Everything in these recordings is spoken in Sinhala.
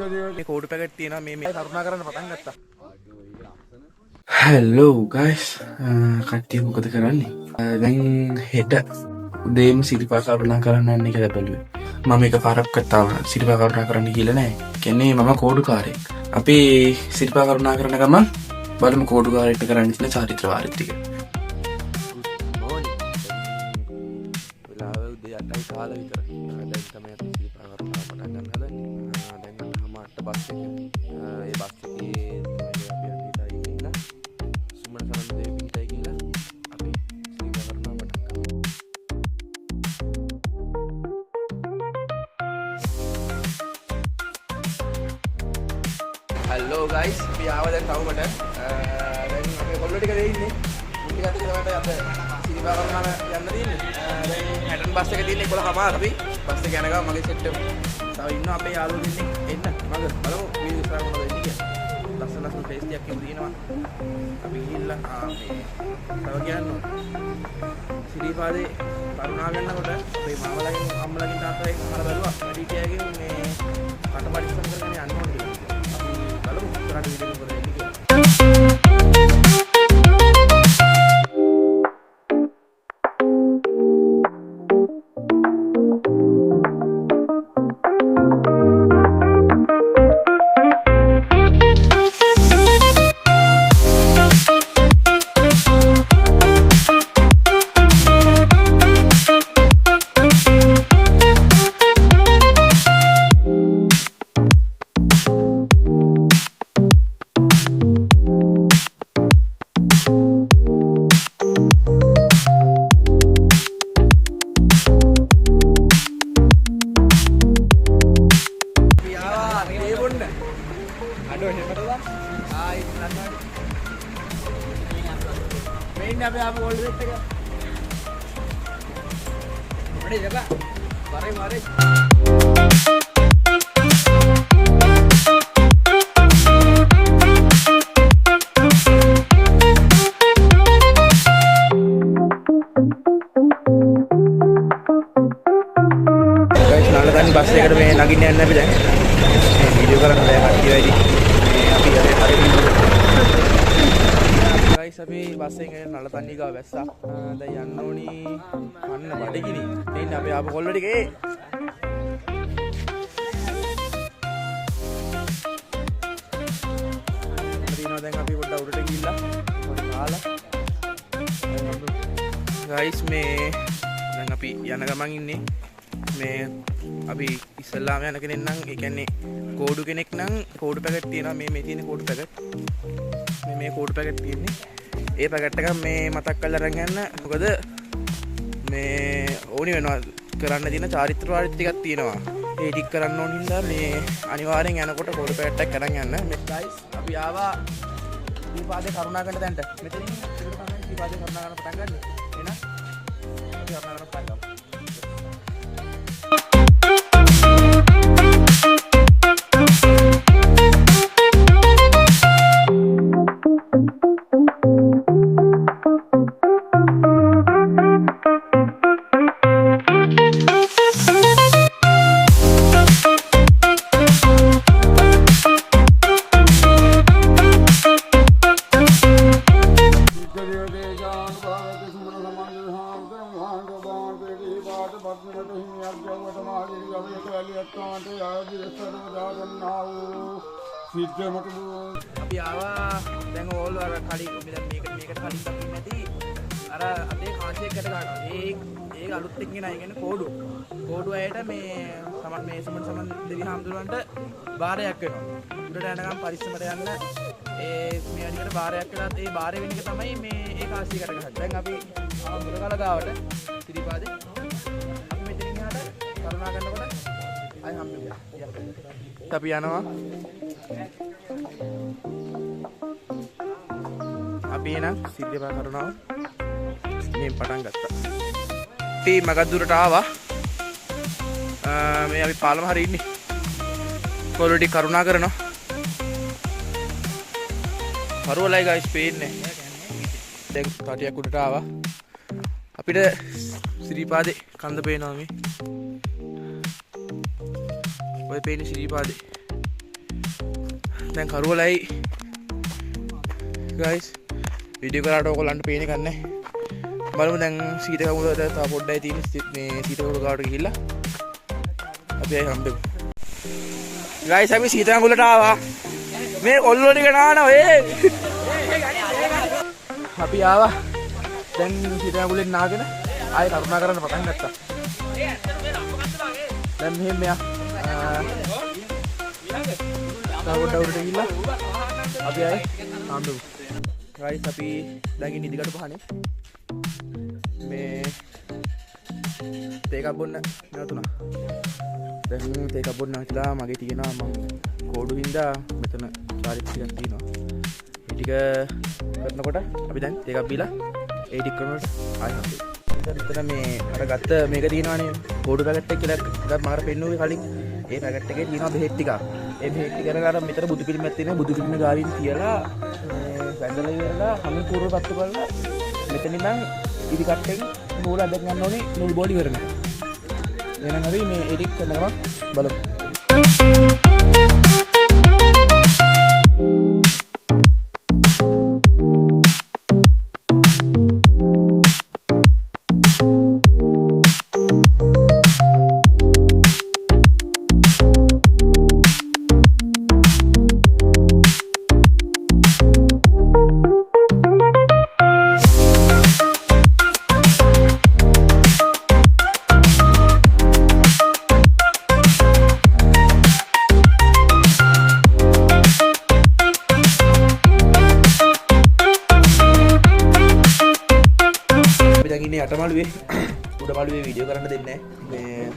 මේ කෝඩ් පැකට් තියෙනවා මේ කරුණා කරන්න පටන් ගත්තා. Hello guys, කට්ටිය මොකද කරන්නේ? දැන් හෙට උදේම සිරිපා කරුණා කරන්න යන්න කියලා බැලුවේ. මම එක පාරක් කතාව සිරිපා කරුණා කරන්න කියලා නෑ. කියන්නේ මම කෝඩුකාරයෙක්. අපි සිරිපා කරුණා කරන ගමන් බලමු කෝඩුකාරයෙක්ට කරන්න තියෙන චාරිත්‍ර වාරිත් ටික. වෙලාව උදේ 8යි කාලා විතර. දැන් තමයි අපි සිරිපා කරුණා පටන් ගන්න හදන්නේ. දැන් අහම 8 බස් එක. ඒ බස් එකේ අපි හිතයි ඉන්න. සුමන සරණ දෙවි හිතයි කියලා අපි සිරිපා කරුණා පටන් ගන්නවා. Hello guys, අපි ආව දැන් තවමට. දැන් අපේ කොල්ලෝ ටික දෙයි ඉන්නේ. මුන් ටිකත් තමයි අද සිරිපා කරුණාම යන්න තියෙන්නේ. දැන් හැටන් බස් එක තියෙන්නේ 11:00 අපි. බස් එක යන ගමන් මගේ සෙට් එක තව ඉන්නවා අපේ යාළුවෝ දෙන්නෙක් එන්න. මග බලමු වීඩියෝ ස්ටාර්ට් මොනවද වෙන්නේ කියලා. ලස්සන ෆේස් ටිකක් එහෙම තියෙනවා. අපි ගිහිල්ලා මේ තව කියන්න සිරිපාදේ කරුණා ගන්නකොට අපේ මාමලගෙන් අම්මලගෙන් තාත්තගෙන් අහලා බැලුවා. වැඩි කියාගෙන මේ කටපරිස්සම් කරගෙන යන්න ඕනේ කියලා. Halo, sekarang di video ini. Main apa apa all rate ka? Mari jaba. Mari. Guys, nalakan bus eකට මේ නගින්න යන්න අපි දැන්. මේ වීඩියෝ කරන්න දැන් අපි වැඩි. අපි හරි guys අපි බස් එකෙන් නලතන්නි ගාව වැස්සා. දැන් යන්න ඕනි අන්න බඩගිනි. එන්න අපි ආපු කොල්ල ටික ඒ. හරිනවා දැන් අපි පොඩ්ඩක් උඩට ගිහිල්ලා පොඩි කාලා. guys මේ දැන් අපි යන ගමන් ඉන්නේ මේ අපි ඉස්සල්ලාම යන කෙනෙක් නම් ඒ කියන්නේ කෝඩු කෙනෙක් නම් කෝඩු පැකට් තියෙනවා මේ තියෙන කෝඩු පැකට්. මේ කෝඩ් පැකට් තියෙන්නේ. ඒ පැකට් එක මේ මතක් කරලා අරන් යන්න. මොකද මේ ඕනි වෙනවා කරන්න තියෙන චාරිත්‍ර වාරිත් ටිකක් තියෙනවා. ඒ ටික කරන්න ඕන හින්දා මේ අනිවාර්යෙන් යනකොට කෝඩ් පැකට් එකක් අරන් යන්න. මේ ගයිස් අපි ආවා දීපාදේ කරුණා කරන තැනට. මෙතනින් දීපාදේ කරුණා කරන පටන් ගන්න. එන අපි කරුණා කරන පටන් ගමු. අපි ආවා දැන් ඕල් අර කලින් දැන් මේකට කලින් දකින්න නැති අර අපේ කාසියකට ගන්නවා. ඒක අලුත් එක්කගෙන අය කියන්නේ කෝඩු අයට මේ සමන් මේ සමන් දෙවි හාමුදුරන්ට බාරයක් වෙනවා. උඩට යනකම් පරිස්සමට යන්න ඒ මේ අනිකට බාරයක් වෙලාත් ඒ බාර වෙන එක තමයි මේ ඒ කාසියකට ගහන්නේ. දැන් අපි මුලකල ගාවට ත්‍රිපාදේ අපි මෙතනින් යහට කරුණා කරනකොට අය හම්බෙන්නේ. අපි යනවා අපි එනම් සිරිපා කරුණාව මේ පටන් ගත්තා. අපි මගක් දුරට ආවා. මේ අපි පාලම හරිය ඉන්නේ. කොල්ලෝ ටික කරුණා කරනවා. හරුවලයි ගයිස් පේන්නේ. දැන් කටියක් උඩට ආවා. අපිට සිරිපාදේ කන්ද පේනවා මේ. ඔය පේන්නේ සිරිපාදේ. දැන් කරුවලයි ගයිස් වීඩියෝ කරාට ඔයගොල්ලන්ට පේන්නේ නැහැ. බලමු දැන් සීත කමුලට තව පොඩ්ඩයි තියෙන්නේ මේ සීත කමුල ගාවට ගිහිල්ලා අපි ආයි හම්බෙමු. ගයිස් අපි සීත කමුලට ආවා. මේ ඔල්ලෝ ටික නානවා අපි ආවා. දැන් සීත කමුලෙන් නාගෙන ආයි කරුණා කරන්න පටන් ගත්තා. දැන් මෙහෙම මෙයා තාවොඩ උඩට ගිහිල්ලා අපි ආයි හම්බෙමු. ගයිස් අපි දැන් ඉන්නේ ඉදිකට පහනේ. මේ තේකක් බොන්න නැතුණා. දැන් තේකක් බොන්න නැතිලා මගේ තියෙනවා මම කෝඩු හින්දා මෙතන චාරිත් ටිකක් තියෙනවා. මේ ටික කරනකොට අපි දැන් තේකක් බීලා ඒ ටික කරනකොට ආයෙ හම්බෙමු. මෙතන මේ අර ගත්ත මේක තියෙනවානේ කෝඩු පැකට් එක කියලා ඉතින් මාර පෙන්නුවේ කලින්. ඒ පැකට් එකේ තියෙනවා බෙහෙත් ටිකක්. ඒ බෙහෙත් ටික අර මෙතන බුදු පිළිමයක් තියෙනවා. බුදු පිළිම ගාවින් තියලා වැඳලා ඉවරලා හැම කෝරුව පත්තු කරලා මෙතන ඉඳන් ඉදි කට්ටෙන් නූල අදක් ගන්න ඕනේ නූල් බෝලි කරන එක. එහෙනම් අපි මේ එඩිට් කරන ගමන් බලමු. අටමාළුවේ උඩමාළුවේ වීඩියෝ කරන්න දෙන්නේ මේ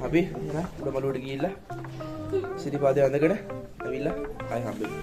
අපි උඩමාළුවට ගිහිල්ලා සිරිපාදේ වඳගෙන ඇවිල්ලා ආයෙ හම්බෙමු.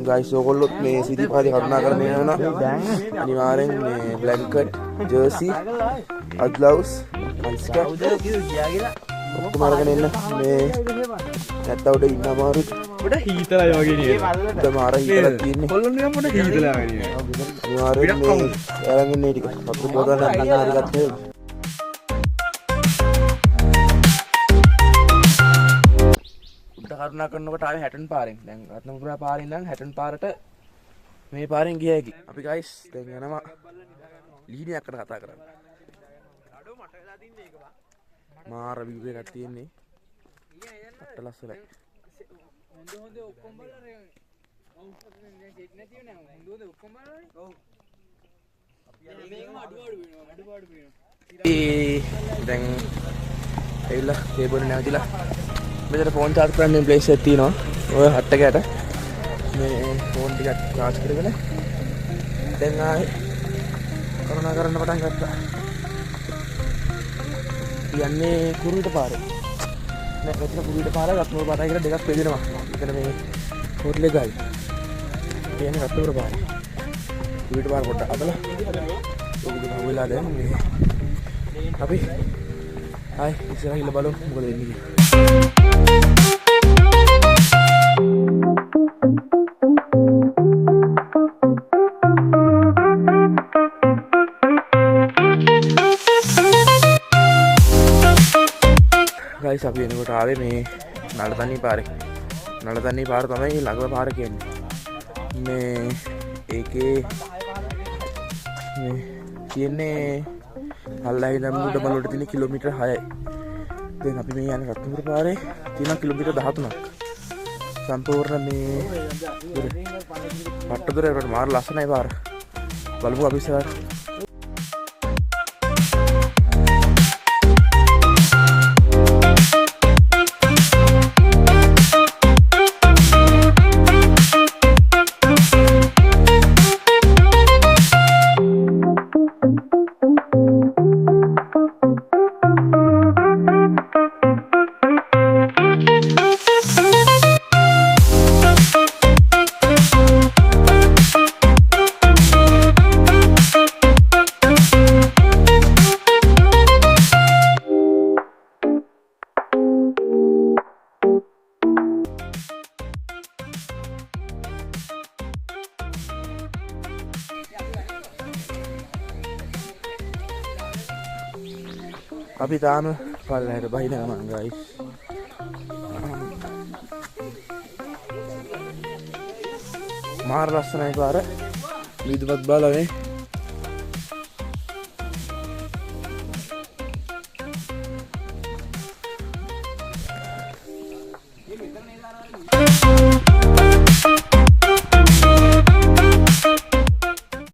ගයිස් ඔයගොල්ලොත් මේ සිරිපාදේ කරුණා කරගෙන යනවා. අනිවාර්යෙන් මේ බ්ලැන්කට්, ජර්සි, අඩ්ලවුස්, අයිස්කට් ඔක්කොම අරගෙන එන්න. මේ නැත්ත උඩ ඉන්න අමාරු. උඩ හීතලයි වගේ නේද? උඩ මාර හීතලක් තියෙන්නේ. කොල්ලොන් නිකන් උඩ හීතලයි වගේ නේද? අනිවාර්යෙන් මේ අරගෙන ඉන්නේ ටික. වතුර බෝතලයක් ගන්න හරි ගත්තේ. කරුණා කරනකොට ආවේ 60 පාරෙන්. දැන් රත්නපුරා පාරෙන් ඉඳන් 60 පාරට මේ පාරෙන් ගියා හැකි. අපි ගයිස් දැන් යනවා ලීනියක් කරලා කතා කරන්න. මාර විව් එකක් තියෙන්නේ. අට ලස්සනයි. හොඳ ඔක්කොම බලලා ඔව් සෙට් නැතිව නෑ. හොඳ ඔක්කොම බලලානේ. ඔව්. අපි මේකම අඩු වෙනවා. දැන් එයිලා ටේබල් එක නැවතිලා මෙතන ෆෝන් චාර්ජ් කරන්න ප්ලේස් එකක් තියෙනවා. ඔය හට් එකකට මේ ෆෝන් ටිකක් චාර්ජ් කරගෙන දැන් ආයේ කරුණා කරන්න පටන් ගත්තා. යන්නේ කුරුවිට පාරේ. නෑ මෙතන කුරුවිට පාරයි රත්නපුර පාරයි කියලා දෙකක් බෙදෙනවා. මෙතන මේ හොටල් එකයි. කියන්නේ රත්නපුර පාරේ. කුරුවිට පාර පොඩ්ඩක් අදලා ඔබට වෙලා දැන් මේ අපි ආයි ඉස්සරහ ගිහලා බලමු මොකද වෙන්නේ කියලා. ගයිස් අපි එනකොට ආවේ මේ නලතන්නි පාරේ. නලතන්නි පාර තමයි ළඟම පාර කියන්නේ. මේ ඒකේ මේ කියන්නේ හල්ලයි නම් උඩමලුවට තියෙන කිලෝමීටර් 6යි. දැන් අපි මේ යන්නේ රත්නපුර පාරේ තියෙන කිලෝමීටර් 13ක්. සම්පූර්ණ මේ පට්ටදුරට මාර ලස්සනයි පාර. බලමු අපි ඉස්සරහට. අපි තාම පල්ලෙහාට බහින ගමන් ගයිස්. මාර ලස්සනයි පාර. විදුපත් බලලා මේ.